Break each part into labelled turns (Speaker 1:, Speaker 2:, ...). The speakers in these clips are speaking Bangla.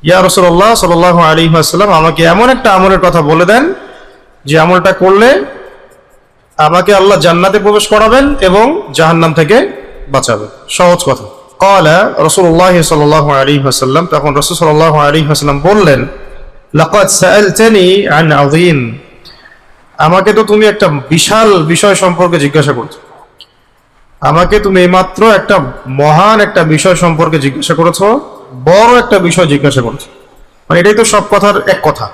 Speaker 1: ইয়া রাসূলুল্লাহ সাল্লাল্লাহু আলাইহি ওয়াসাল্লাম, আমাকে এমন একটা আমলের কথা বলে দেন যে আমলটা করলে আমাকে আল্লাহ জান্নাতে প্রবেশ করাবেন এবং জাহান্নাম থেকে বাঁচাবেন। সহজ কথা। ক্বালা রাসূলুল্লাহ সাল্লাল্লাহু আলাইহি ওয়াসাল্লাম, তখন রাসূল সাল্লাল্লাহু আলাইহি ওয়াসাল্লাম বললেন, লাকাদ সাআলতানি আন আযীম, আমাকে তো তুমি একটা বিশাল বিষয় সম্পর্কে জিজ্ঞাসা করছো। আমাকে তুমি এইমাত্র একটা মহান একটা বিষয় সম্পর্কে জিজ্ঞাসা করেছো, বড় একটা বিষয় জিজ্ঞাসা করেছো। মানে এটাই তো সব কথার এক কথা,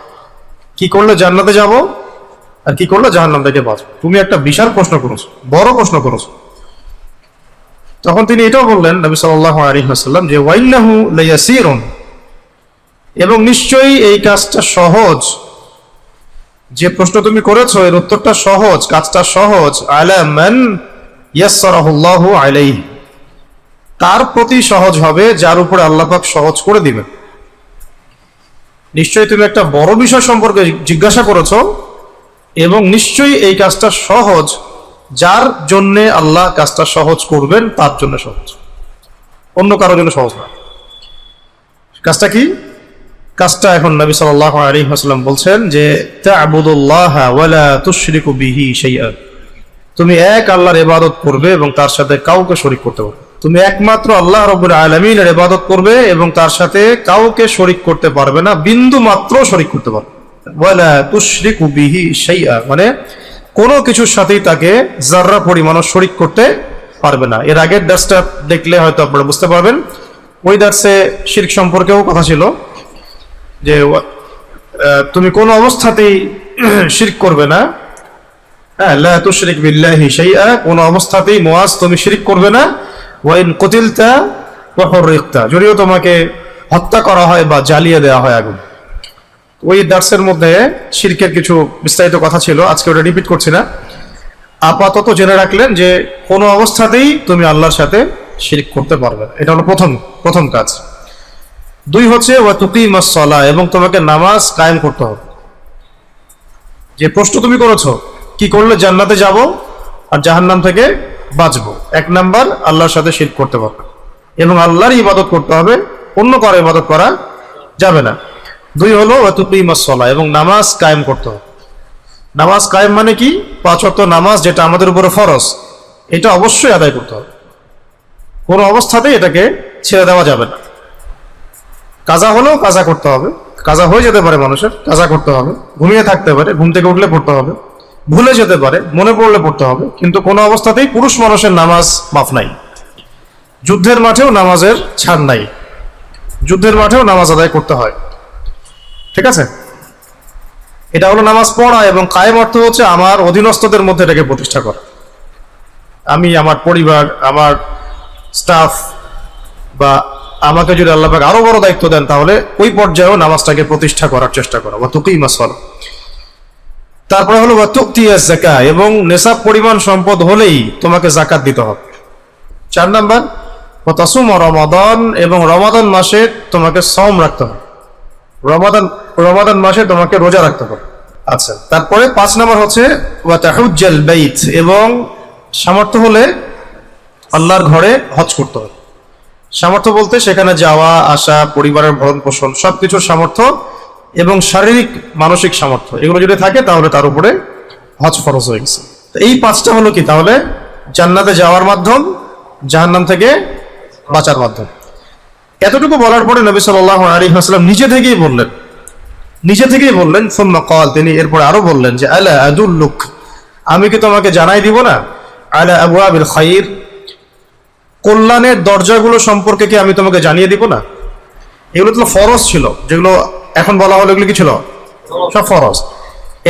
Speaker 1: কি করলে জান্নাতে যাব আর কি করলে জাহান্নাম থেকে বাঁচবো। তুমি একটা বিশাল প্রশ্ন করেছো, বড় প্রশ্ন করেছো। তখন তিনি এটাও বললেন, নবী সাল্লাল্লাহু আলাইহি ওয়াসাল্লাম, যে ওয়াইন্নাহু লায়াসিরুন, এবং নিশ্চয়ই এই কাজটা সহজ। যে প্রশ্ন তুমি করেছো এর উত্তরটা সহজ, কাজটা সহজ। আলা মান ইয়াসসারাহুল্লাহু আলাইহি, তার প্রতি সহজ হবে যার উপরে আল্লাহ পাক সহজ করে দিবেন। নিশ্চয়ই তুমি একটা বড় বিষয় সম্পর্কে জিজ্ঞাসা করেছো এবং নিশ্চয়ই এই কাজটা সহজ, যার জন্য আল্লাহ কাজটা সহজ করবেন তার জন্য সহজ, অন্য কারোর জন্য সহজ না। কাজটা কি? কাজটা এখন নবী সাল্লাল্লাহু আলাইহি ওয়াসাল্লাম বলছেন যে তা'বুদুল্লাহা ওয়া লা তুশরিকু বিহি শাইআ, তুমি এক আল্লাহর ইবাদত করবে এবং তার সাথে কাউকে শরীক করতে পারবে। তুমি একমাত্র আল্লাহ রাব্বুল আলামিনের ইবাদত করবে এবং তার সাথে কাউকে শরীক করতে পারবে না, বিন্দু মাত্র শরীক করতে পারবে। ওয়া লা তুশরিকু বিহি শাইআ মানে কোনো কিছুর সাথেই তাকে যাররা পরিমাণও শরীক করতে পারবে না। এর আগের দার্সটা দেখলে হয়তো আপনারা বুঝতে পারবেন। ওই দার্সে শিরক সম্পর্কেও কথা ছিল যে তুমি কোনো অবস্থাতেই শিরক করবে না। হ্যাঁ, লা তুশরিক বিল্লাহি শাইআ, কোনো অবস্থাতেই মুআজ তুমি শিরক করবে না। ওয়া ইন কুতিলতা ওয়া হুররিকতা, যদিও তোমাকে হত্যা করা হয় বা জ্বালিয়ে দেওয়া হয় আগুন। ওই দার্সের মধ্যে শিরকের কিছু বিস্তারিত কথা ছিল, আজকে ওটা রিপিট করছি না। আপাতত জেনে রাখলেন যে কোনো অবস্থাতেই তুমি আল্লাহর সাথে শিরক করতে পারবে না। এটা হলো প্রথম কাজ। দুই হচ্ছে ওয়া তুকিমাস সালাহ, এবং তোমাকে নামাজ কায়েম করতে হবে। যে প্রশ্ন তুমি করেছো, কি করলে জান্নাতে যাব আর জাহান্নাম থেকে বাঁচবো, এক নাম্বার আল্লাহর সাথে শিরক করতে পারবে এবং আল্লাহর ইবাদত করতে হবে, অন্য কারো ইবাদত করা যাবে না। দুই হলো ওয়া তুকিমাস সালাহ, এবং নামাজ কায়েম করতে হবে। নামাজ কায়েম মানে কি? 5 ওয়াক্ত নামাজ যেটা আমাদের উপরে ফরজ, এটা অবশ্যই আদায় করতে হবে, কোনো অবস্থাতেই এটাকে ছেড়ে দেওয়া যাবে না। কাজা হলেও কাজা করতে হবে, কাজা হয়ে যেতে পারে মানুষের, কাজা করতে হবে। ঘুমিয়ে থাকতে পারে, ঘুম থেকে উঠলে পড়তে হবে, ভুলে যেতে পারে, মনে পড়লে পড়তে হবে, কিন্তু কোনো অবস্থাতেই পুরুষ মানুষের নামাজ মাফ নাই। যুদ্ধের মাঠেও নামাজের ছাড় নাই, যুদ্ধের মাঠেও নামাজ আদায় করতে হয়। ঠিক আছে, এটা হলো নামাজ পড়া। এবং কায়েম অর্থ হচ্ছে আমার অধীনস্থদের মধ্যে এটাকে প্রতিষ্ঠা করা। আমি, আমার পরিবার, আমার স্টাফ, বা আমাকে যদি আল্লাহ পাক আরো বড় দায়িত্ব দেন তাহলে ওই পর্যায়েও নামাজটাকে প্রতিষ্ঠা করার চেষ্টা করা। ওয়া তুকিমাস সালাহ। তারপরে হলো ওয়া তুতিয়াজ যাকাত, এবং নেশাব পরিমাণ সম্পদ হলেই তোমাকে যাকাত দিতে হবে। 4 নাম্বার ওয়া তাসুম রমাদান, এবং রমাদান মাসে তোমাকে সওম রাখতে হবে। রমাদান মাসে তোমাকে রোজা রাখতে হবে। আচ্ছা, তারপরে 5 নাম্বার হচ্ছে ওয়া তাহুজ্জাল বাইত, এবং সামর্থ্য হলে আল্লাহর ঘরে হজ করতে হবে। সামর্থ্য বলতে সেখানে যাওয়া আসা, পরিবারের ভরণ পোষণ, সবকিছুর সামর্থ্য এবং শারীরিক মানসিক সামর্থ্য, এগুলো যদি থাকে তাহলে তার উপরে হজ ফরজ হয়ে গেছে। এই 5টা হলো কি? তাহলে জান্নাতে যাওয়ার মাধ্যম, জাহান্নাম থেকে বাঁচার মাধ্যম। এতটুকু বলার পরে নবী সাল্লাল্লাহু আলাইহি ওয়াসাল্লাম নিজে থেকেই বললেন সুম্মা ক্বাল, তিনি এরপরে আরো বললেন যে আলা আদুল্লুক, আমি কি তোমাকে জানাই দিব না, আলা আবওয়াবিল খায়র, কল্যাণের দরজাগুলো সম্পর্কে কি আমি তোমাকে জানিয়ে দিব না? এগুলো তো ফরজ ছিল, যেগুলো এখন বলা হলো এগুলো কি ছিল? সব ফরজ।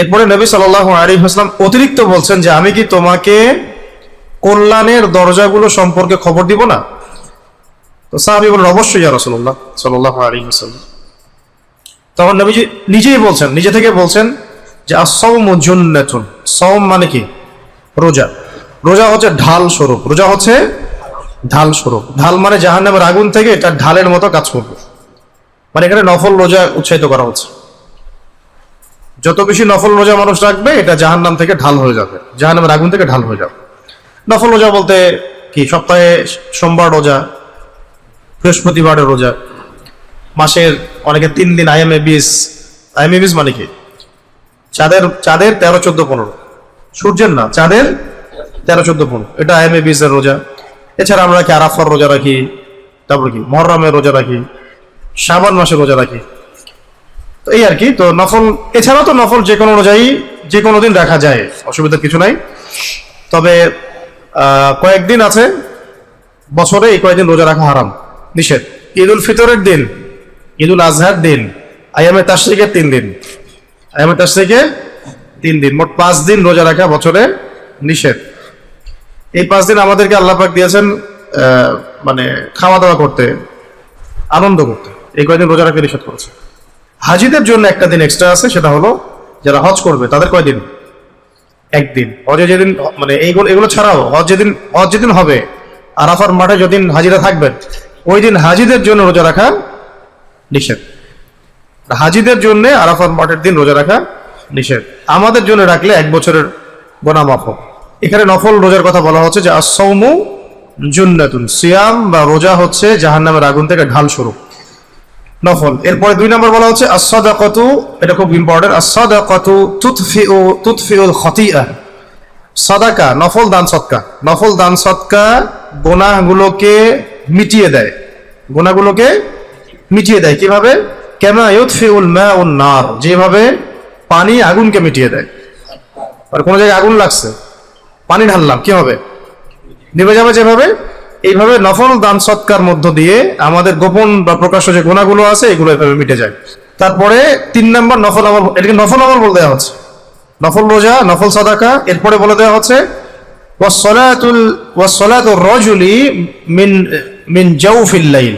Speaker 1: এরপরে নবী সাল্লাল্লাহু আলাইহি ওয়াসাল্লাম অতিরিক্ত বলছেন যে আমি কি তোমাকে কল্যাণের দরজাগুলো সম্পর্কে খবর দিব না? তো সাহাবী বলেন, অবশ্যই ইয়া রাসূলুল্লাহ সাল্লাল্লাহু আলাইহি ওয়াসাল্লাম। তখন নবীজি নিজে থেকে বলছেন যে আস-সাওমু জুন্নাতুন, সাওম মানে কি? রোজা। রোজা হচ্ছে ঢাল স্বরূপ, রোজা হচ্ছে ঢাল স্বরূপ। ঢাল মানে জাহান্নামের আগুন থেকে এটা ঢালের মতো কাজ করবে। মানে এখানে নফল রোজা উৎসাহিত করা হচ্ছে। যত বেশি নফল রোজা মানুষ রাখবে, এটা জাহান্নাম থেকে ঢাল হয়ে যাবে, জাহান্নামের আগুন থেকে ঢাল হয়ে যাবে। নফল রোজা বলতে কি? সপ্তাহে সোমবার রোজা, বৃহস্পতিবারের রোজা, মাসের, অনেকে 3 দিন আইএমএ 20, আইএমএ 20 মানে কি? চাঁদের 13, 14, 15, সূর্যের না, চাঁদের 13, 14, 15, এটা আইএমএ 20 এর রোজা। এছাড়া আমরা কি আরাফার রোজা রাখি, তারপর কি মুহররমের রোজা রাখি, শাবান মাসের রোজা রাখি, তো এই আর কি। তো নফল, এছাড়াও তো নফল যে কোনো রোজাই যে কোনো দিন রাখা যায়, অসুবিধার কিছু নাই। তবে কয়েকদিন আছে বছরে, এই কয়েকদিন রোজা রাখা হারাম, নিষেধ। ঈদুল ফিতরের দিন, ঈদুল আজহার দিন, আইয়ামে তাশরিকের 3 দিন, আইয়ামে তাশরিকের 3 দিন, মোট 5 দিন রোজা রাখা বছরে নিষেধ। এই 5 দিন আমাদেরকে আল্লাহ পাক দিয়েছেন মানে খাওয়া দাওয়া করতে, আনন্দ করতে, এই কয়েকদিন রোজা রাখতে নিষেধ করেছে। হাজিদের জন্য একটা দিন এক্সট্রা আছে, সেটা হলো যারা হজ করবে তাদের কয়দিন? 1 দিন। হজে যেদিন, মানে এগুলো ছাড়াও হজ যেদিন হবে, আরাফার মাঠে যেদিন হাজিরা থাকবেন, ওই দিন হাজিদের জন্য রোজা রাখা নিষেধ। হাজিদের জন্য আরাফার মাঠের দিন রোজা রাখা নিষেধ। আমাদের জন্য রাখলে 1 বছরের গুনাহ মাফ হবে। এখানে নফল রোজার কথা বলা হচ্ছে যে আস-সাওমু জুন্নাতুন, সিয়াম বা রোজা হচ্ছে জাহান্নামের আগুন থেকে ঢাল স্বরূপ, নফল। এরপরে 2 নম্বর বলা হচ্ছে আস-সাদাকাতু, এটা খুব ইম্পর্টেন্ট, আস-সাদাকাতু তুতফিউল খতিআ। সাদাকা, নফল দান সদকা, নফল দান সদকা গুনাহগুলোকে মিটিয়ে দেয়, গুনাহগুলোকে মিটিয়ে দেয়। কিভাবে? কামা ইউতফিউল মাউন নার, যেভাবে পানি আগুনকে মিটিয়ে দেয়। আর কোন জায়গায় আগুন লাগছে, পানি ঢাললাম, কি হবে? নিভে যাবে যেভাবে, এইভাবে নফল দান সৎকার মধ্য দিয়ে আমাদের গোপন বা প্রকাশ্য যে গুনাহগুলো আছে এগুলো এভাবে মিটে যায়। তারপরে 3 নম্বর নফল আমল, এটাকে নফল আমল বলে দেওয়া হচ্ছে, নফল রোজা, নফল সাদাকা। এরপরে বলে দেওয়া হচ্ছে ওয়াসসালাতুর রাজুলি মিন জাওফিল লাইল,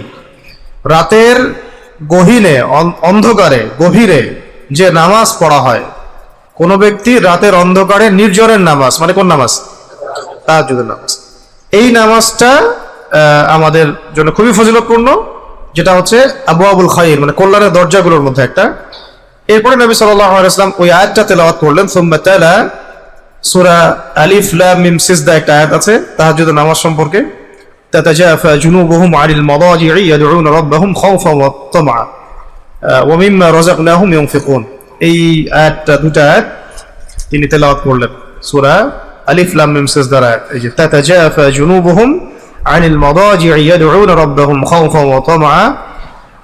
Speaker 1: রাতের গহীনে, অন্ধকারে, গভীরে যে নামাজ পড়া হয়। কোন ব্যক্তি রাতের অন্ধকারে নির্জরের নামাজ, মানে কোন নামাজ? তাহাজ্জুদের নামাজ। এই নামাজটা আমাদের জন্য খুবই ফজিলতপূর্ণ, যেটা হচ্ছে আবওয়াবুল খায়র, মানে কল্যাণের দরজাগুলোর মধ্যে একটা। এরপরে নবী সাল্লাল্লাহু আলাইহি ওয়াসাল্লাম ওই আয়াতটা তেলাওয়াত করলেন, সুম্মা তালা সূরা আলিফ লাম মিম সিজদা, একটা আয়াত আছে তাহাজ্জুদের নামাজ সম্পর্কে, তাতাজাফা জুনুবুহুম আনিল মাদাজি'i ইয়াদউনা রাব্বাহুম খাওফান ওয়া তামআ ওয়া মিম্মা রাযাকনাহুম ইউনফিকুন। এই আয়াতটা, 2টা আয়াত তিনি তেলাওয়াত করলেন, সূরা আলিফ লাম মিম সিজদার আয়াত। এই যে তাতাজাফা জুনুবুহুম আনিল মাদাজি'i ইয়াদউনা রাব্বাহুম খাওফান ওয়া তামআ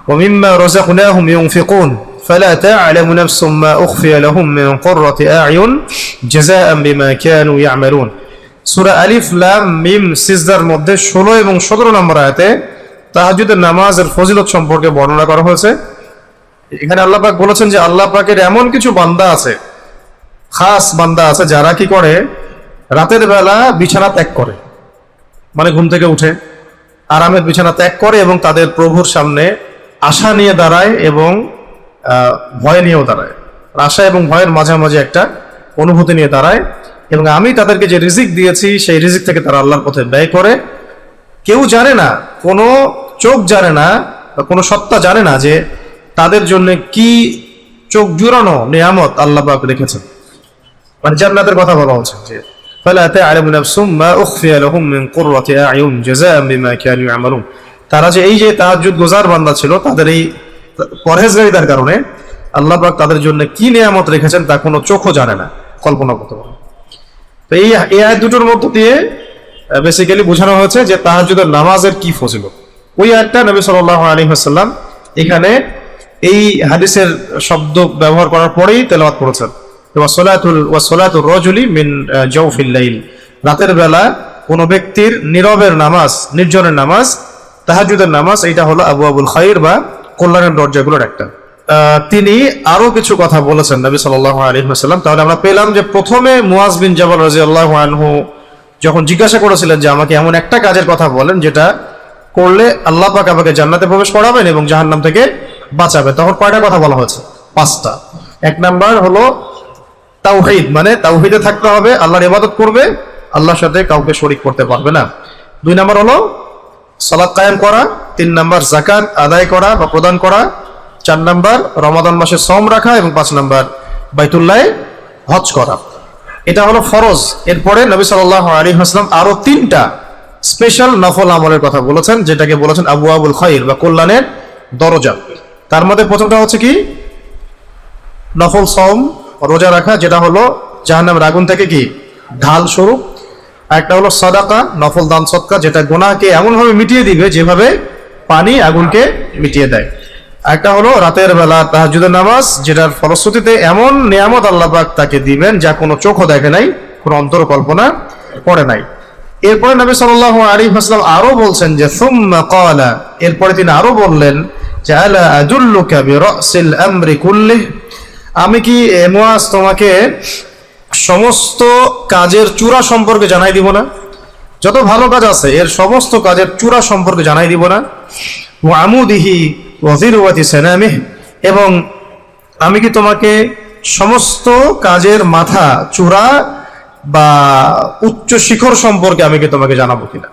Speaker 1: ওয়া মিম্মা রাযাকনাহুম ইউনফিকুন فلا تعلم نفس ما أخفي لهم من قرة أعين جزاء بما كانوا يعملون। সূরা আলিফ লাম মিম সিজদার মধ্যে 16 এবং 17 নম্বর আয়াতে তাহাজ্জুদের নামাজের ফজিলত সম্পর্কে বর্ণনা করা হয়েছে। এখানে আল্লাহ পাক বলেছেন যে আল্লাহ পাকের এমন কিছু বান্দা আছে, খাস বান্দা আছে, যারা কি করে? রাতের বেলা বিছানা ত্যাগ করে, মানে ঘুম থেকে উঠে আরামের বিছানা ত্যাগ করে এবং তাদের প্রভুর সামনে আশা নিয়ে দাঁড়ায় এবং ভয় নিয়েও দাঁড়ায়। আশা এবং ভয়ের মাঝামাঝি একটা অনুভূতি নিয়ে দাঁড়ায়, এবং আমি তাদেরকে যে রিজিক দিয়েছি সেই রিজিক থেকে তারা আল্লাহর পথে ব্যয় করে। কেউ জানে না, কোনো চোখ জানে না বা কোনো সত্তা জানে না যে তাদের জন্য কি চোখ জুড়ানো নিয়ামত আল্লাহ পাক রেখেছেন। মানে জান্নাতের কথা বলা হচ্ছে যে ফালা তা'লামু নাফসুম মা উখফিয়া লাহুম মিন কুররাতি আ'য়ুন জাযাআন বিমা কানু ইয়ামালুন। তারা যে এই যে তাহাজ্জুদ গুজার বান্দা ছিল, তাদের এই পরহেজগারিতার কারণে আল্লাহ পাক তাদের জন্য কি নিয়ামত রেখেছেন তা কোনো চোখও জানে না, কল্পনা করতে পারে। তো এই আয়াত দুটোর মধ্য দিয়ে বেসিক্যালি বোঝানো হয়েছে যে তাহাজ্জুদের নামাজের কি ফজিলত। ওই আয়াতটা নবী সাল্লাল্লাহু আলাইহি ওয়াসাল্লাম এখানে এই হাদিসের শব্দ ব্যবহার করার পরেই তেলাওয়াত করেছেন, ওয়াসসালাতুর রাজুলি মিন জাওফিল লাইল, রাতের বেলা কোন ব্যক্তির নীরবের নামাজ, নির্জনের নামাজ, তাহাজ্জুদের নামাজ, এইটা হলো আবওয়াবুল খায়র বা কল্যাণের দরজাগুলোর একটা। তিনি আরো কিছু কথা বলেছেন নবী সাল্লাল্লাহু আলাইহি ওয়াসাল্লাম। তাহলে আমরা পেলাম যে প্রথমে মুয়াজ বিন জাবাল রাদিয়াল্লাহু আনহু যখন জিজ্ঞাসা করেছিলেন যে আমাকে এমন একটা কাজের কথা বলেন যেটা করলে আল্লাহ পাক আমাকে জান্নাতে প্রবেশ করাবেন এবং জাহান্নাম থেকে বাঁচাবে, তখন কয়টা কথা বলা হয়েছে? 5টা। 1 নাম্বার হলো তাওহীদ, মানে তাওহীদে থাকতে হবে, আল্লাহর ইবাদত করবে, আল্লাহর সাথে কাউকে শরীক করতে পারবে না। 2 নাম্বার হলো সালাত কায়েম করা। 3 নাম্বার যাকাত আদায় করা বা প্রদান করা। 4 নাম্বার রমাদান মাসে সওম রাখা এবং 5 নাম্বার বাইতুল্লাহে হজ করা। এটা হলো ফরজ। এরপরে নবী সাল্লাল্লাহু আলাইহি ওয়াসাল্লাম আরো 3টা স্পেশাল নফল আমলের কথা বলেছেন, যেটাকে বলেছেন আবওয়াবুল খায়র বা কল্যাণের দরজা। তার মধ্যে প্রথমটা হচ্ছে কি, নফল সওম, রোজা রাখা, যেটা হলো জাহান্নামের আগুন থেকে কি ঢাল স্বরূপ। একটা হলো সাদাকা, নফল দান সদকা, যেটা গুনাহকে এমনভাবে মিটিয়ে দিবে যেভাবে পানি আগুনকে মিটিয়ে দেয়। একটা হলো রাতের বেলা তাহাজ্জুদের নামাজ, যেটার ফলশ্রুতিতে এমন নিয়ামত আল্লাহ পাক তাকে দিবেন যা কোনো চোখও দেখে নাই, কোনো অন্তর কল্পনা করে নাই। এরপরে নবী সাল্লাল্লাহু আলাইহি ওয়াসাল্লাম আরো বলছেন যে সুম্মা ক্বালা, এরপরে তিনি আরো বললেন যে আলা আদুল্লুকা বিরাসিল আমরি কুল্লিহি, আমি কি মুআজ তোমাকে সমস্ত কাজের চূড়া সম্পর্কে জানাই দিব না? যত ভালো কাজ আছে এর সমস্ত কাজের চূড়া সম্পর্কে জানাই দিব না? ওয়া আমুদিহি ওয়া যিরওয়াতি সানামিহি, এবং আমি কি তোমাকে সমস্ত কাজের মাথা, চূড়া বা উচ্চ শিখর সম্পর্কে আমি কি তোমাকে জানাবো কিনা?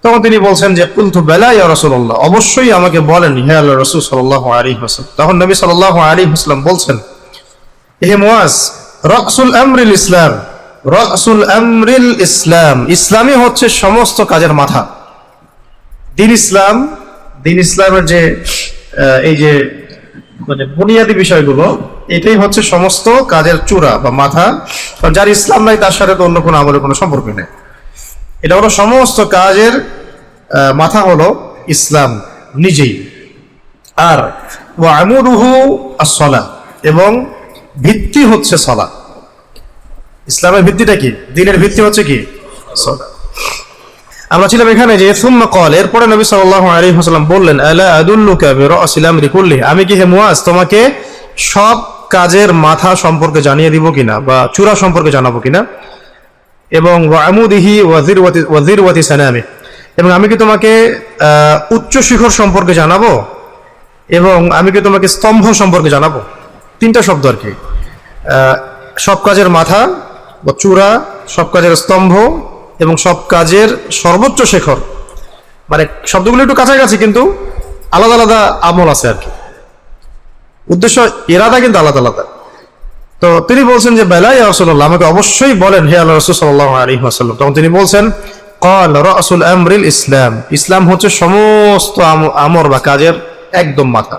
Speaker 1: তখন তিনি বলছেন যে কুলতু বালা ইয়া রাসূলুল্লাহ, অবশ্যই আমাকে বলেন হে আল্লাহর রাসূল সাল্লাল্লাহু আলাইহি ওয়াসাল্লাম। তখন নবী সাল্লাল্লাহু আলাইহি ওয়াসাল্লাম বলছেন, হে মুআজ, রাসুল আমরিল ইসলাম, রাসুল আমরিল ইসলাম, ইসলামই হচ্ছে সমস্ত কাজের মাথা। দিন ইসলাম, দিন ইসলামের যে এই যে মানে বুনিয়াদী বিষয়গুলো, এটাই হচ্ছে সমস্ত কাজের চূড়া বা মাথা। যার ইসলাম নাই তার সাথে তো অন্য কোনো আমলের কোনো সম্পর্ক নেই। এটা হলো সমস্ত কাজের মাথা হলো ইসলাম নিজেই। আর ওয়া আমুরুহু আস-সালাহ, এবং ভিত্তি হচ্ছে সালাত। ইসলামের ভিত্তিটা কি? দ্বীনের ভিত্তি হচ্ছে কি? সালাত। আমরা ছিলাম এখানে যে সুম্মা ক্বাল, এরপরে নবী সাল্লাল্লাহু আলাইহি ওয়াসাল্লাম বললেন আলা আদুল্লুকা বিরাসিল আমরি কুল্লিহি, আমি কি হে মুআজ তোমাকে সব কাজের মাথা সম্পর্কে জানিয়ে দিব কিনা বা চূড়া সম্পর্কে জানাবো কিনা? এবং ওয়া আমুদিহি ওয়া যিরওয়াতি সানামিহি, এবং আমি কি তোমাকে উচ্চ শিখর সম্পর্কে জানাবো, এবং আমি কি তোমাকে স্তম্ভ সম্পর্কে জানাবো? তিনটা শব্দ আর কি, সব কাজের মাথা বা চূড়া, সব কাজের স্তম্ভ, এবং সব কাজের সর্বোচ্চ শিখর। মানে শব্দগুলো একটু কাছাকাছি কিন্তু আলাদা আলাদা আমল আছে আর কি, উদ্দেশ্য ইরাদা কিন্তু আলাদা আলাদা। তো তিনি বলছেন যে বালা ইয়া রাসূলুল্লাহ, আমাকে অবশ্যই বলেন হে আল্লাহর রাসূল সাল্লাল্লাহু আলাইহি ওয়াসাল্লাম। তখন তিনি বলছেন ক্বাল রাসুল আমরিল ইসলাম, ইসলাম হচ্ছে সমস্ত আমর বা কাজের একদম মাথা।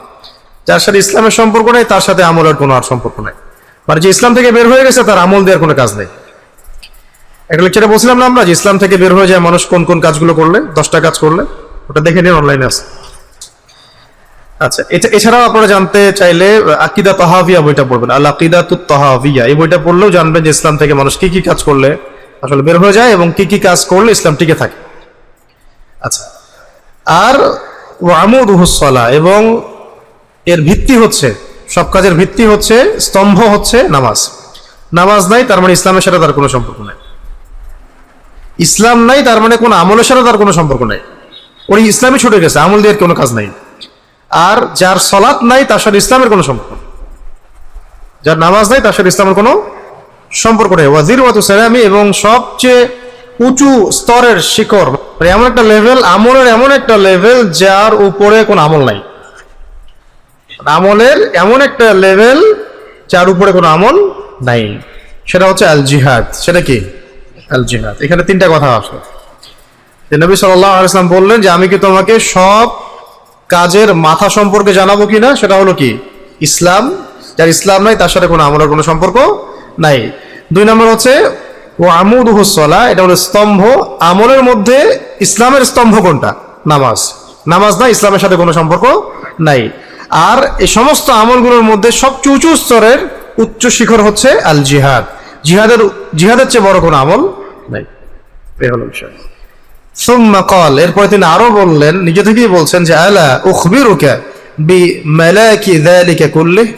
Speaker 1: যার সাথে ইসলামের সম্পর্ক নেই তার সাথে আমলের কোনো আর সম্পর্ক নাই। মানে যে ইসলাম থেকে বের হয়ে গেছে তার আমল দেওয়ার কোনো কাজ নেই। একটা লেকচারে বলছিলাম না আমরা যে ইসলাম থেকে বের হয়ে যায় মানুষ কোন কোন কাজগুলো করলে, 10টা কাজ করলে, ওটা দেখে নিন, অনলাইনে আছে। আচ্ছা, এছাড়াও আপনারা জানতে চাইলে আকিদা তাহাভিয়া বইটা পড়বেন, আল আকিদাতুত তাহাভিয়া, এই বইটা পড়লেও জানবেন যে ইসলাম থেকে মানুষ কি কি কাজ করলে আসলে বের হয়ে যায় এবং কি কি কাজ করলে ইসলাম টিকে থাকে। আচ্ছা, আর ওয়া আমুদুহুস সালাহ, এবং এর ভিত্তি হচ্ছে, সব কাজের ভিত্তি হচ্ছে, স্তম্ভ হচ্ছে নামাজ। নামাজ নাই তার মানে ইসলামের সাথে তার কোনো সম্পর্ক নাই। ইসলাম নাই তার মানে কোনো আমলের সাথে তার কোনো সম্পর্ক নাই, ওই ইসলামই ছুটে গেছে, আমল দিয়ে কোনো কাজ নাই। আর যার সালাত নাই তার সাথে ইসলামের কোনো সম্পর্ক নেই, যার নামাজ নাই তার সাথে ইসলামের কোনো সম্পর্ক নেই। ওয়া যিরওয়াতু সানামি, এবং সবচেয়ে উঁচু স্তরের শিখর, এমন একটা লেভেল, আমলের এমন একটা লেভেল যার উপরে কোনো আমল নাই। আমলের এমন একটা লেভেল যার উপরে কোনো আমল নাই, সেটা হচ্ছে আল জিহাদ। সেটা কি? আল জিহাদ। এখানে তিনটা কথা আসলো। নবী সাল্লাল্লাহু আলাইহি ওয়াসাল্লাম বললেন যে আমি কি তোমাকে সব কাজের মাথা সম্পর্কে জানাবো কিনা? সেটা হলো কি? ইসলাম। যার ইসলাম নাই তার সাথে কোনো আমলের কোনো সম্পর্ক নাই। 2 নম্বর হচ্ছে ও আমুদুহুস সালাহ, এটা হলো স্তম্ভ। আমলের মধ্যে ইসলামের স্তম্ভ কোনটা? নামাজ। নামাজ নাই, ইসলামের সাথে কোনো সম্পর্ক নাই। আর এই সমস্ত আমলগুলোর মধ্যে সবচেয়ে উঁচু স্তরের উচ্চ শিখর হচ্ছে আল জিহাদ। জিহাদের চেয়ে বড় কোনো আমল নাই। এই হলো বিষয়। সুম্মা ক্বাল, এরপরে তিনি আরো বললেন, নিজে থেকেই বলছেন যে আলা উখবিরুকা বিমালাকি যালিকা কুল্লিহি,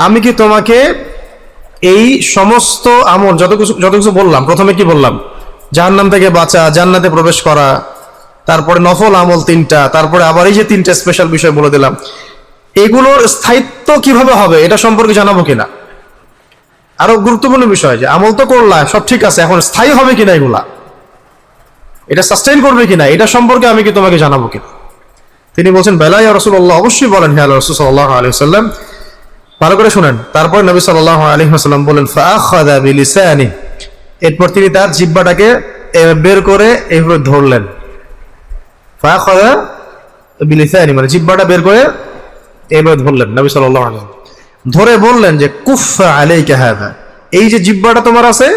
Speaker 1: আমি কি তোমাকে এই সমস্ত আমল, যত কিছু বললাম, প্রথমে কি বললাম? জাহান্নাম থেকে বাঁচা, জান্নাতে প্রবেশ করা, তারপরে নফল আমল 3টা, তারপরে আবার এই যে 3টা স্পেশাল বিষয় বলে দিলাম, এগুলোর স্থায়িত্ব কিভাবে হবে এটা সম্পর্কে জানাবো কিনা? আরো গুরুত্বপূর্ণ বিষয় যে আমল তো করলাম, সব ঠিক আছে, এখন স্থায়ী হবে কিনা, এগুলা এটা সাস্টেইন করবে কিনা, এটা সম্পর্কে আমি কি তোমাকে জানাবো কিনা? তিনি বলছেন বালা ইয়া রাসূলুল্লাহ, অবশ্যই বলেন হে আল্লাহর রাসূল সাল্লাল্লাহু আলাইহি ওয়াসাল্লাম। ভালো করে শুনেন। তারপর নবী সাল্লাল্লাহু আলাইহি ওয়াসাল্লাম বলেন ফাআখাযা বিলিসানি, এরপর তিনি তার জিহ্বাটাকে বের করে এইভাবে ধরলেন। ফাআখাযা বিলিসানি মানে জিহ্বাটা বের করে এবার ধরলেন নবী সাল্লাল্লাহু আলাইহি ওয়াসাল্লাম, ধরে বললেন যে কুফা আলাইকা হাযা, এই যে জিহ্বাটা তোমার আছে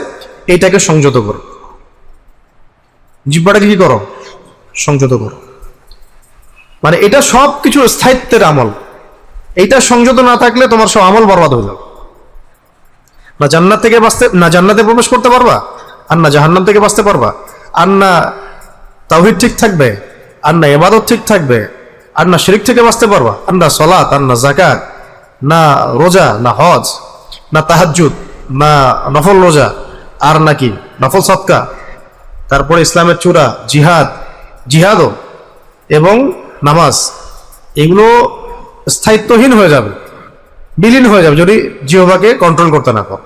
Speaker 1: এইটাকে সংযত করো। জিহ্বাটাকে কি করো? সংযত করো। মানে এটা সব কিছু স্থায়িত্বের আমল, এইটা সংযত না থাকলে তোমার সব আমল বরবাদ হয়ে যাবে। না জান্নাত থেকে বাঁচতে, না জান্নাতে প্রবেশ করতে পারবা, আর না জাহান্নাম থেকে বাঁচতে পারবা, আর না তাওহীদ ঠিক থাকবে, আর না ইবাদত ঠিক থাকবে, আর না শিরক থেকে বাঁচতে পারবা, আর না সালাত, আর না যাকাত, না রোজা, না হজ, না তাহাজ্জুদ, না নফল রোজা, আর নাকি নফল সদকা, তারপরে ইসলামের চূড়া জিহাদও এবং নামাজ, এগুলো স্থায়িত্বহীন হয়ে যাবে, বিলীন হয়ে যাবে যদি জিহ্বাকে কন্ট্রোল করতে না পারো,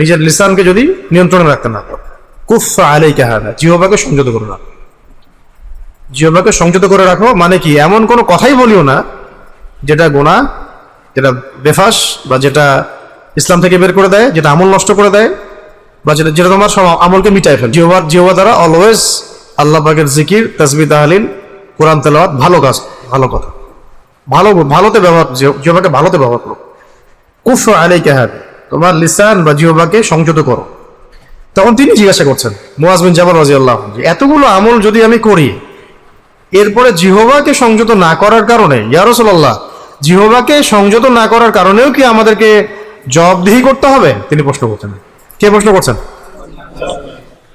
Speaker 1: নিজের লিসানকে যদি নিয়ন্ত্রণে রাখতে না পারো। কুফা আলাইকা হাযা, জিহ্বাকে সংযত করে রাখো। জিহ্বাকে সংযত করে রাখো মানে কি, এমন কোনো কথাই বলিও না যেটা গুনাহ, যেটা বেফাস, বা যেটা ইসলাম থেকে বের করে দেয়, যেটা আমল নষ্ট করে দেয়, বা যেটা তোমার সব আমলকে মিটায় ফেলে। জিহ্বা দ্বারা অলওয়েজ আল্লাহ পাকের জিকির, তাসবিহ, তাহলিল, কোরআন তেলাওয়াত, ভালো কাজ, ভালো কথা, ভালোতে ব্যবহার, জিহ্বাকে ভালোতে ব্যবহার করো। কুফা আলাইকা হাযা, তোমার লিসান বা জিহ্বাকে সংযত করো। তখন তিনি জিজ্ঞাসা করছেন মুআয বিন জাবাল রাদিয়াল্লাহু আনহু, এতগুলো আমল যদি আমি করি, এরপরে জিহ্বাকে সংযত না করার কারণে, ইয়া রাসূলুল্লাহ, জিহ্বাকে সংযত না করার কারণেও কি আমাদেরকে জবাবদিহি করতে হবে? তিনি প্রশ্ন করছেন। কে প্রশ্ন করছেন?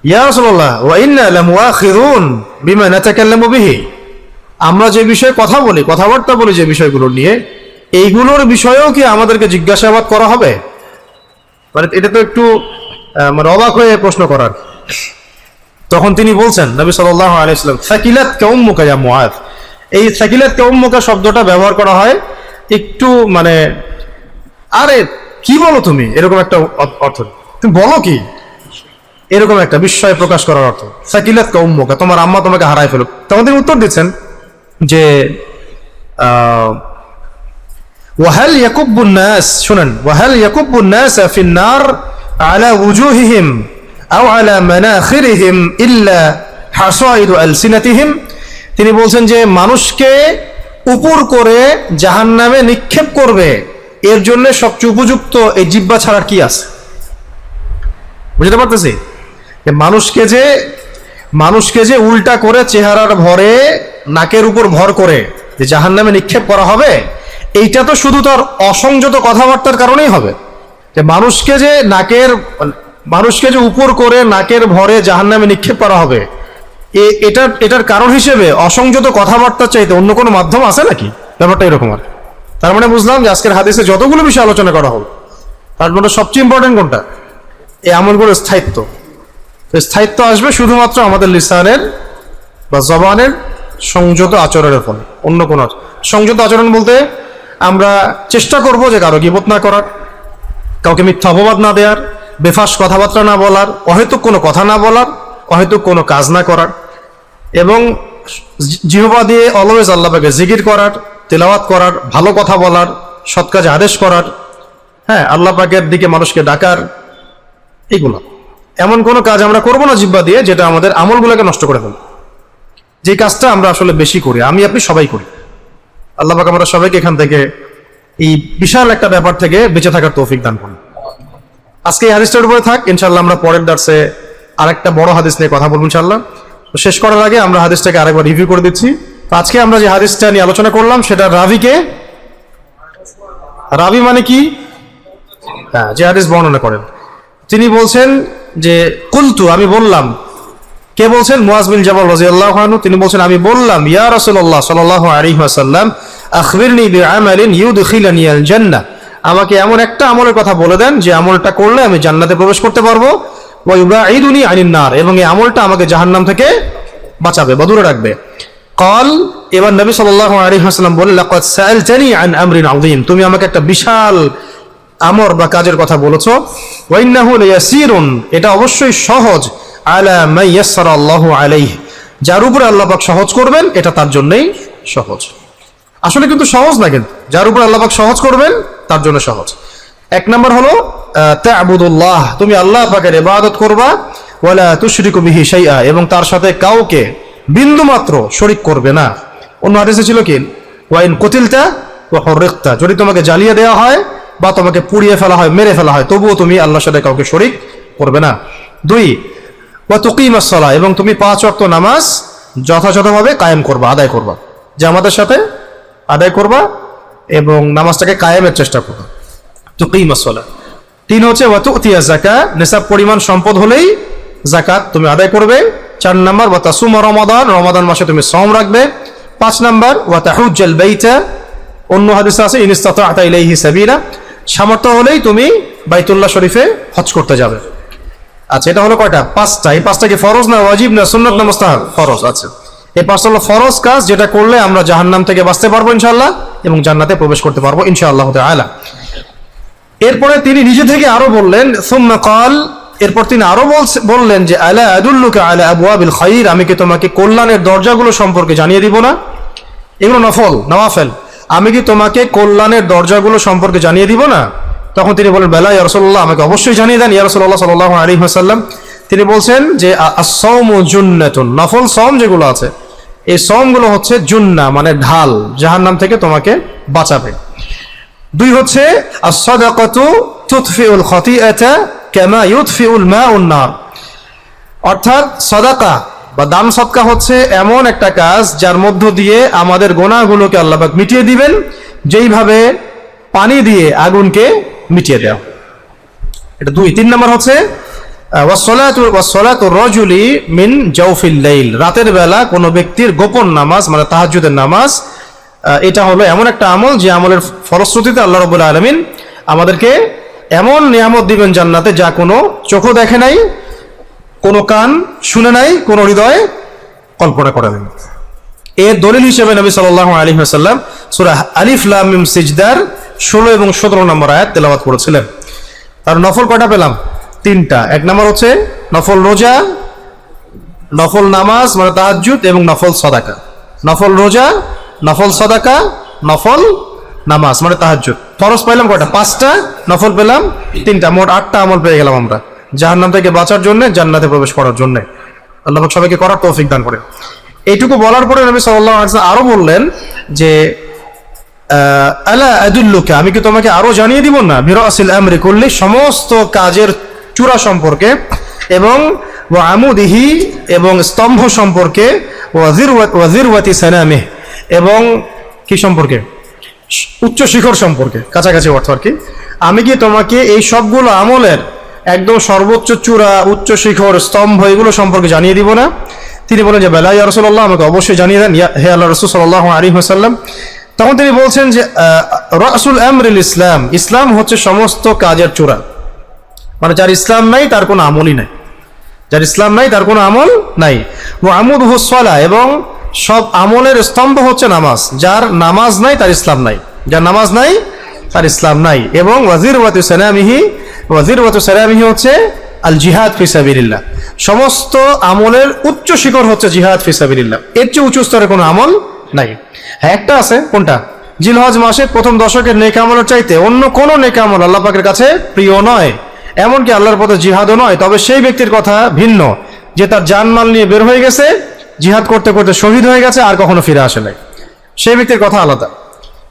Speaker 1: ইয়া রাসূলুল্লাহ, ওয়া ইন্না লামুআখিযুন বিমা নাতাকাল্লামু বিহি, আমরা যে বিষয়ে কথা বলি, কথাবার্তা বলি যে বিষয়গুলো নিয়ে, এইগুলোর বিষয়েও কি আমাদেরকে জিজ্ঞাসাবাদ করা হবে? মানে এটা তো একটু মানে অবাক হয়ে প্রশ্ন করার। তখন তিনি বলছেন, নবী সাল্লাল্লাহু আলাইহি ওয়াসাল্লাম, সাকিলাতকা উম্মুকা ইয়া মুআয, এই সাকিলাতকা উম্মুকা শব্দটা ব্যবহার করা হয় একটু মানে আরে কি বলো তুমি, এরকম একটা অর্থ, তুমি বলো কি, এরকম একটা বিস্ময় প্রকাশ করার অর্থ। সাকিলাতকা উম্মুকা, তোমার আম্মা তোমাকে হারায় ফেলুক। তখন তিনি উত্তর দিচ্ছেন যে ওয়াহাল ইয়াকুব্বুন নাস, শুনেন, ওয়াহাল ইয়াকুব্বুন নাস ফিন নার আলা উজুহিহিম আও আলা মানাখিরিহিম ইল্লা হাসাইদু আলসিনাতিহিম। তিনি বলছেন যে মানুষকে উপর করে জাহান্নামে নিক্ষেপ করবে, এর জন্য সবচেয়ে উপযুক্ত এই জিহ্বা ছাড়া কি আছে? বুঝতে পারতেছি যে মানুষকে যে উল্টা করে চেহারার ভরে, নাকের উপর ভর করে যে জাহান্নামে নিক্ষেপ করা হবে, এইটা তো শুধু তার অসংযত কথাবার্তার কারণেই হবে। যে মানুষকে যে উপর করে নাকের ভরে জাহান্নামে নিক্ষেপ করা হবে, এটার কারণ হিসেবে অসংযত কথাবার্তার চাইতে অন্য কোনো মাধ্যম আছে নাকি? ব্যাপারটা এরকম। আর তার মানে বুঝলাম যে আজকের হাদিসে যতগুলো বিষয় আলোচনা করা হলো, তার মধ্যে সবচেয়ে ইম্পর্টেন্ট কোনটা? এই আমলগুলোর স্থায়িত্ব। স্থায়িত্ব আসবে শুধুমাত্র আমাদের লিসানের বা জবানের সংযত আচরণের ফলে, অন্য কোনো। সংযত আচরণ বলতে আমরা চেষ্টা করব যে কারো গীবত না করার, কাউকে মিথ্যা অপবাদ না দেওয়ার, বেফাস কথাবার্তা না বলার, অহেতুক কোনো কথা না বলার, অহেতুক কোনো কাজ না করার, এবং জিহ্বা দিয়ে অলওয়েজ আল্লাহ পাকে জিকির করার, তেলাওয়াত করার, ভালো কথা বলার, সৎ কাজে আদেশ করার, হ্যাঁ, আল্লাহ পাকের দিকে মানুষকে ডাকার। এইগুলো এমন কোনো কাজ আমরা করবো না জিহ্বা দিয়ে যেটা আমাদের আমলগুলোকে নষ্ট করে ফেলবে। যে কাজটা আমরা আসলে বেশি করি, আমি আপনি সবাই করি। আল্লাহ পাক আমরা সবাইকে এখান থেকে, এই বিশাল একটা ব্যাপার থেকে বেঁচে থাকার তৌফিক দান করুন। আজকে এই হাদিসটার উপরে থাক, ইনশাআল্লাহ আমরা পরের দার্সে আরেকটা বড় হাদিস নিয়ে কথা বলবো ইনশাআল্লাহ। শেষ করার আগে আমরা হাদিসটাকে আরেকবার রিভিউ করে দিচ্ছি। আজকে আমরা যে হাদিসটা নিয়ে আলোচনা করলাম সেটা রাভিকে, রাভি মানে কি? হ্যাঁ, যে হাদিস বর্ণনা করেন তিনি বলছেন যে কুলতু, আমি বললাম। কে বলছেন? মুআয বিন জাবাল রাদিয়াল্লাহু আনহু। তিনি বলছেন, আমি বললাম, ইয়া রাসূলুল্লাহ সাল্লাল্লাহু আলাইহি ওয়াসাল্লাম, আখবিরনি বিআমালিন ইউদখিলুনি আল জান্নাহ, আমাকে এমন একটা আমলের কথা বলে দেন যে আমলটা করলে আমি জান্নাতে প্রবেশ করতে পারবো, ওয়া ইউবাঈদুনি আনিন নার, এবং এই আমলটা আমাকে জাহান্নাম থেকে বাঁচাবে বা দূরে রাখবে। ক্বাল, এবার নবী সাল্লাল্লাহু আলাইহি ওয়াসাল্লাম বললেন, লাকাদ সাআলতানি আন আমরিন আযীম, তুমি আমাকে একটা বিশাল আমর বা কাজের কথা বলেছো। ওয়া ইন্নাহু লায়াসীরুন, এটা অবশ্যই সহজ, আলা মা ইয়াসসারা আল্লাহু আলাইহি, যার উপরে আল্লাহ পাক সহজ করবেন এটা তার জন্যই সহজ। আসলে কিন্তু সহজ না, কিন্তু যার উপরে আল্লাহ পাক সহজ করবেন তার জন্য সহজ। এক নম্বর হলো তা'বুদুল্লাহ, তুমি আল্লাহ পাকের ইবাদত করবা, ওয়ালা তুশরিকু বিহি শাইআ, এবং তার সাথে কাউকে বিন্দুমাত্র শরীক করবে না। অন্য হাদিসে ছিল কি, ওয়া ইন কুতিলতা ওয়া হুররিকতা, যদি তোমাকে জ্বালিয়ে দেওয়া হয় বা তোমাকে পুড়িয়ে ফেলা হয়, মেরে ফেলা হয়, তবুও তুমি আল্লাহর সাথে কাউকে শরীক করবে না। 2 ওয়া তুকিমাস সালাহ, এবং তুমি 5 ওয়াক্ত নামাজ যথাযথভাবে কায়েম করবা, আদায় করবা, জামাতের সাথে আদায় করবা এবং নামাজটাকে কায়েমের চেষ্টা করবা। তুকিমাস সালাহ। 3 হচ্ছে ওয়া তুতিয়া যাকাত, নিসাব পরিমাণ সম্পদ হলেই যাকাত তুমি আদায় করবে। 4 নাম্বার ওয়া তাসুমা রমাদান, রমাদান মাসে তুমি সওম রাখবে। 5 নাম্বার ওয়া তাহুজ্জাল বাইতা, অন্য হাদিসে আছে ইন ইসতাতা'তা ইলাইহি সাবিলা, সামর্থ্য হলেই তুমি বাইতুল্লাহ শরীফে হজ করতে যাবে। আচ্ছা, এটা হলো কয়টা? 5টা। এই 5টা কি ফরজ না ওয়াজিব না সুন্নাত না মুস্তাহাব? ফরজ। আচ্ছা, এই 5টা হলো ফরজ কাজ, যেটা করলে আমরা জাহান্নাম থেকে বাঁচতে পারবো ইনশাআল্লাহ এবং জান্নাতে প্রবেশ করতে পারবো ইনশাআল্লাহ তাআলা। এরপরে তিনি নিজে থেকে আরো বললেন, সুম্মা ক্বাল, এরপর তিনি আরো বললেন যে আলা আদুল্লুকা আলা আবওয়াবিল খায়র, আমি কি তোমাকে কল্যাণের দরজাগুলো সম্পর্কে জানিয়ে দিব না? এগুলো নফল, নওয়াফেল। আমি কি তোমাকে কল্যাণের দরজাগুলো সম্পর্কে জানিয়ে দিব না? তখন তিনি বলেন, বেলা ইয়া রাসূলুল্লাহ, আমাকে অবশ্যই জানিয়ে দেন ইয়া রাসূলুল্লাহ সাল্লাল্লাহু আলাইহি ওয়াসাল্লাম। তিনি বলছেন যে আস-সাওমু জুন্নাতুন, নফল সওম যেগুলো আছে এই সওমগুলো হচ্ছে জুন্না, মানে ঢাল, জাহান্নাম থেকে তোমাকে বাঁচাবে। 2 হচ্ছে আস-সাদাকাতু তুতফিউল খাতিআতা কামা ইউতফিউল মাউন নার, অর্থাৎ সাদাকা বা দান সদকা হচ্ছে এমন একটা কাজ যার মধ্য দিয়ে আমাদের গুনাহগুলোকে আল্লাহ পাক মিটিয়ে দিবেন, যেইভাবে পানি দিয়ে আগুনকে মিটিয়ে দেওয়া। এটা 2। 3 নম্বর হচ্ছে ওয়াসসালাতু রাজুলি মিন জাওফিল লাইল, রাতের বেলা কোনো ব্যক্তির গোপন নামাজ মানে তাহাজ্জুদের নামাজ, এটা হলো এমন একটা আমল যে আমলের ফলশ্রুতিতে আল্লাহ রাব্বুল আলামিন আমাদেরকে এমন নিয়ামত দিবেন জান্নাতে যা কোনো চোখও দেখে নাই, কোনো কান শুনে নাই, কোনো হৃদয় কল্পনা করে নাই। এর দলিল হিসেবে নবী সাল্লাল্লাহু আলাইহি ওয়াসাল্লাম সূরা আলিফ লাম মিম সিজদার 16 এবং 17 নম্বর আয়াত তেলাওয়াত করেছিলেন। তার নফল কয়টা পেলাম? 3টা। 1 নম্বর হচ্ছে নফল রোজা, নফল নামাজ মানে তাহাজ্জুদ এবং নফল সাদাকা। নফল রোজা, নফল সাদাকা, নফল নামাজ মানে তাহাজ্জুদ। ফরজ পাইলাম কয়টা? 5টা। নফল পেলাম 3টা। মোট 8টা আমল পেয়ে গেলাম আমরা জাহান্নাম থেকে বাঁচার জন্য, জান্নাতে প্রবেশ করার জন্য। আল্লাহ পাক সবাইকে করার তৌফিক দান করেন। এইটুকু বলার পরে নবী সাল্লাল্লাহু আলাইহি ওয়াসাল্লাম আরো বললেন যে আলা আদুল্লুকা, আমি কি তোমাকে আরো জানিয়ে দিব না বিরাসিল আমরি কুল্লি, সমস্ত কাজের চূড়া সম্পর্কে, এবং ওয়া আমুদিহি, এবং স্তম্ভ সম্পর্কে, ওয়া যিরওয়াতি সানামিহ, এবং কি সম্পর্কে? উচ্চ শিখর সম্পর্কে, কাছাকাছি অর্থ আর কি। আমি কি তোমাকে এই সবগুলো আমলের একদম সর্বোচ্চ চূড়া, উচ্চ শিখর, স্তম্ভ এগুলো সম্পর্কে জানিয়ে দিব না? তিনি বলেন যে বেলা ইয়া রাসূলুল্লাহ, আমাকে অবশ্যই জানিয়ে দেন হে আল্লাহর রাসূল সাল্লাল্লাহু আলাইহি ওয়াসাল্লাম। তখন তিনি বলছেন যে রাসুল আমরিল ইসলাম, ইসলাম হচ্ছে সমস্ত কাজের চূড়া, মানে যার ইসলাম নাই তার কোনো আমলই নাই, যার ইসলাম নাই তার কোনো আমল নাই। ওয়া আমুদুহুস সালাহ, এবং সব আমলের স্তম্ভ হচ্ছে নামাজ, যার নামাজ নাই তার ইসলাম নাই, যার নামাজ নাই তার ইসলাম নাই। এবং ওয়াজিরওয়াতু সালামিহি হচ্ছে আল জিহাদ ফি সাবিলিল্লাহ, সমস্ত আমলের উচ্চ শিখর হচ্ছে জিহাদ ফি সাবিলিল্লাহ, এর চেয়ে উচ্চ স্তরের কোনো আমল নাই। হ্যাঁ, একটা আছে, কোনটা? জিলহজ মাসে প্রথম দশকের নেক আমলের চাইতে অন্য কোনো নেক আমল আল্লাহ পাকের কাছে প্রিয় নয়, এমনকি আল্লাহর পথে জিহাদও নয়। তবে সেই ব্যক্তির কথা ভিন্ন যে তার জানমাল নিয়ে বের হয়ে গেছে, জিহাদ করতে করতে শহীদ হয়ে গেছে, আর কখনো ফিরে আসে নাই, সেই ব্যক্তির কথা আলাদা।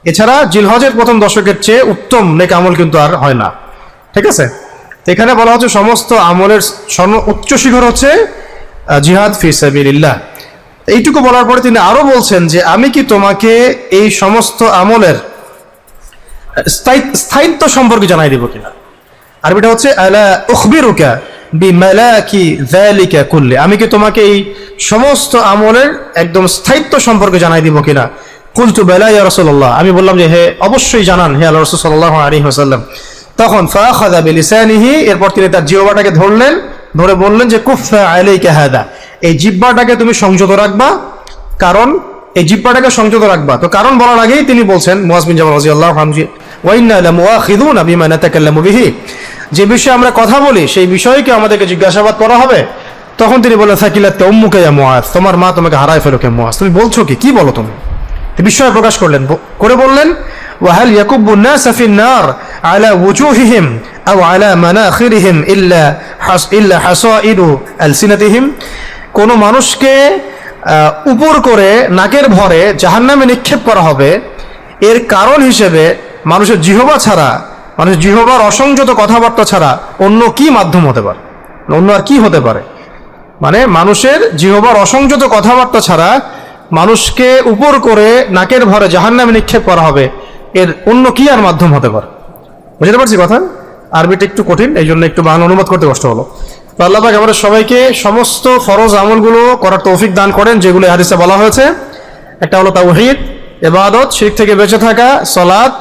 Speaker 1: এছাড়া জিলহজের প্রথম দশকের চেয়ে উত্তম নেক আমল কিন্তু আর হয় না, ঠিক আছে? তো এখানে বলা হচ্ছে সমস্ত আমলের উচ্চ শিখর হচ্ছে জিহাদ ফি সাবিলিল্লাহ। এইটুকু বলার পরে তিনি আরো বলছেন যে আমি কি তোমাকে এই সমস্ত আমলের স্থায়িত্ব সম্পর্কে জানাই দিব কিনা? আরবিটা হচ্ছে আলা উখবিরুকা বিমালাকি যালিকা কুল্লি, আমি কি তোমাকে এই সমস্ত আমলের একদম স্থায়িত্ব সম্পর্কে জানাই দিব কিনা? কুলতু বালা ইয়া রাসূলুল্লাহ, আমি বললাম যে হে অবশ্যই জানান হে আল্লাহর রাসূল সাল্লাল্লাহু আলাইহি ওয়াসাল্লাম। তখন ফাখাযা বিলিসানিহি, এরপর তিনি তার জিহ্বাটাকে ধরলেন, ধরে বললেন যে কুফা আলাইকা হাদা, এই জিহ্বাটাকে তুমি সংযত রাখবা, কারণ এই জিহ্বাটাকে সংযত রাখবা। তো কারণ বলার আগেই তিনি বলছেন মুআয বিন জাবাল রাদিয়াল্লাহু আনহু, ওয়া ইন্না লামুআখিযুনা বিমা নাতাকাল্লামু বিহি, যে বিষয়ে আমরা কথা বলি সেই বিষয়কে আমাদেরকে জিজ্ঞাসাবাদ করা হবে। তখন তিনি বললেন সাকিলাত উম্মুকা ইয়া মুআয, তোমার মা তোমাকে হারায় ফেলো কে মুআয, তুমি বলছো কি বলো তুমি? বিস্ময় প্রকাশ করলেন, করে বললেন ওয়া হাল ইয়াকুবু الناس في النار على وجوههم او على مناخرهم الا حصائد السنتهم, কোন মানুষকে উপর করে নাকের ভরে জাহান্নামে নিক্ষেপ করা হবে, এর কারণ হিসেবে মানুষের জিহবা ছাড়া, মানুষের জিহবার অসংযত কথাবার্তা ছাড়া অন্য কি মাধ্যম হতে পারে, অন্য আর কি হতে পারে? মানে মানুষের জিহবার অসংযত কথাবার্তা ছাড়া মানুষকে উপর করে নাকের ভরে জাহান্নামে নিক্ষেপ করা হবে, এর অন্য কি আর মাধ্যম হতে পারে? বুঝতে পারছি কথা? আরবিটা একটু কঠিন, এই জন্য একটু বাংলা অনুবাদ করতে কষ্ট হলো। তো আল্লাহ পাক আমাদের সবাইকে সমস্ত ফরজ আমলগুলো করার তৌফিক দান করেন যেগুলো হাদিসে বলা হয়েছে। একটা হলো তাওহীদ, ইবাদত, শিরক থেকে বেঁচে থাকা, সালাত,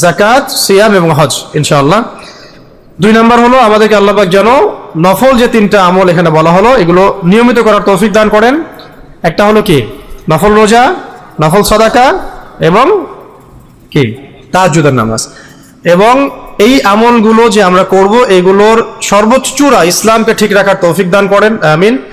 Speaker 1: যাকাত, সিয়াম এবং হজ ইনশাআল্লাহ। 2 নম্বর হলো আমাদেরকে আল্লাহ পাক যেন নফল যে 3টা আমল এখানে বলা হলো এগুলো নিয়মিত করার তৌফিক দান করেন। একটা হলো কি? নফল রোজা, নফল সাদাকা এবং কি তাহাজ্জুদের নামাজ। এবং এই আমলগুলো যে আমরা করব এগুলোর সর্বোচ্চ চূড়া ইসলামকে ঠিক রাখার তৌফিক দান করেন, আমিন।